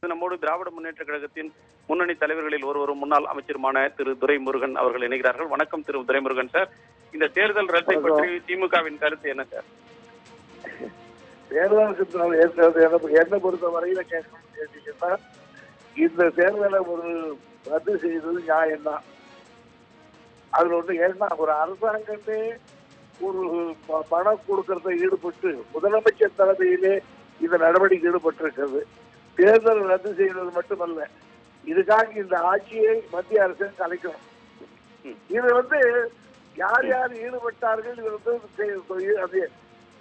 நம்மோடு திராவிட முன்னேற்ற கழகத்தின் முன்னணி தலைவர்களில் ஒருவரும் முன்னாள் அமைச்சருமான திரு துரைமுருகன் அவர்கள் இணைகிறார்கள். வணக்கம் திரு துரைமுருகன் சார். இந்த தேர்தல் ரத்தை பற்றி திமுகவின் கருத்து என்ன சார்? தேர்தல் என்ன பொறுத்த வரையில கேட்டீங்கன்னா, இந்த தேர்தலை ஒரு ரத்து செய்தது நியாயம் தான். அதுல ஒண்ணு ஏன்னா, ஒரு அரசாங்கமே ஒரு பணம் கொடுக்கறத ஈடுபட்டு முதலமைச்சர் தலைமையிலே இந்த நடவடிக்கை ஈடுபட்டிருக்கிறது. தேர்தல் ரத்து செய்வது மட்டுமல்ல, இதுக்காக இந்த ஆட்சியை மத்திய அரசு கலைக்கணும். இது யார் யார் ஈடுபட்டார்கள், இது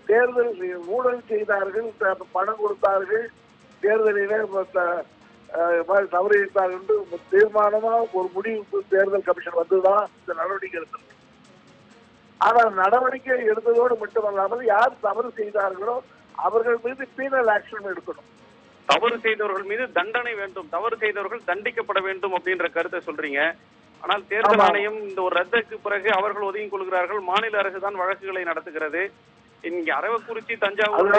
தேர்தல் ஊழல் செய்தார்கள், பணம் கொடுத்தார்கள், தேர்தலிலே தவறிவிட்டார்கள் என்று தீர்மானமா ஒரு முடிவுக்கு தேர்தல் கமிஷன் வந்துதான் இந்த நடவடிக்கை எடுத்தது. ஆனால் நடவடிக்கை எடுத்ததோடு மட்டுமல்லாமல் யார் தவறு செய்தார்களோ அவர்கள் மீது பீனல் ஆக்ஷன் எடுக்கணும். தவறு செய்தவர்கள் மீது தண்டனை வேண்டும், தவறு செய்தவர்கள் தண்டிக்கப்பட வேண்டும் அப்படின்ற கருத்தை சொல்றீங்க. ஆனால் தேர்தல் ஆணையம் இந்த ஒரு ரத்துக்கு பிறகு அவர்கள் ஒதுங்கிக் கொள்கிறார்கள். மாநில அரசு தான் வழக்குகளை நடத்துகிறது. இங்க அரவக்குறிச்சி, தஞ்சாவூர்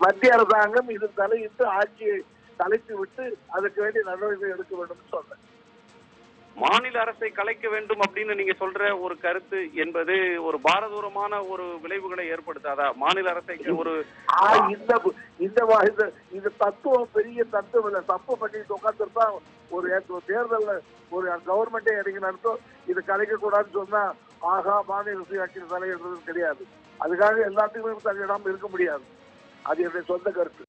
மத்திய அரசாங்கம் இது தலையிட்டு ஆட்சியை கலைத்து விட்டு அதுக்கு வேண்டிய நடவடிக்கை எடுக்க வேண்டும் சொல்றேன். மாநில அரசை கலைக்க வேண்டும் அப்படின்னு நீங்க சொல்ற ஒரு கருத்து என்பது ஒரு பாரதூரமான ஒரு விளைவுகளை ஏற்படுத்தாதா? மாநில அரசைக்கு ஒரு இந்த தத்துவம் பெரிய தத்துவம் இல்ல. தப்பு பண்ணிட்டு உட்காந்துருப்பா ஒரு தேர்தல் ஒரு கவர்மெண்டே இறங்கி நடத்தும். இது கலைக்க கூடாதுன்னு சொன்னா ஆகா மாநில சுயாட்சி தலையிடுறது கிடையாது. அதுக்காக எல்லாத்துக்குமே தலையிடாம இருக்க முடியாது. அது என்னுடைய சொந்த கருத்து.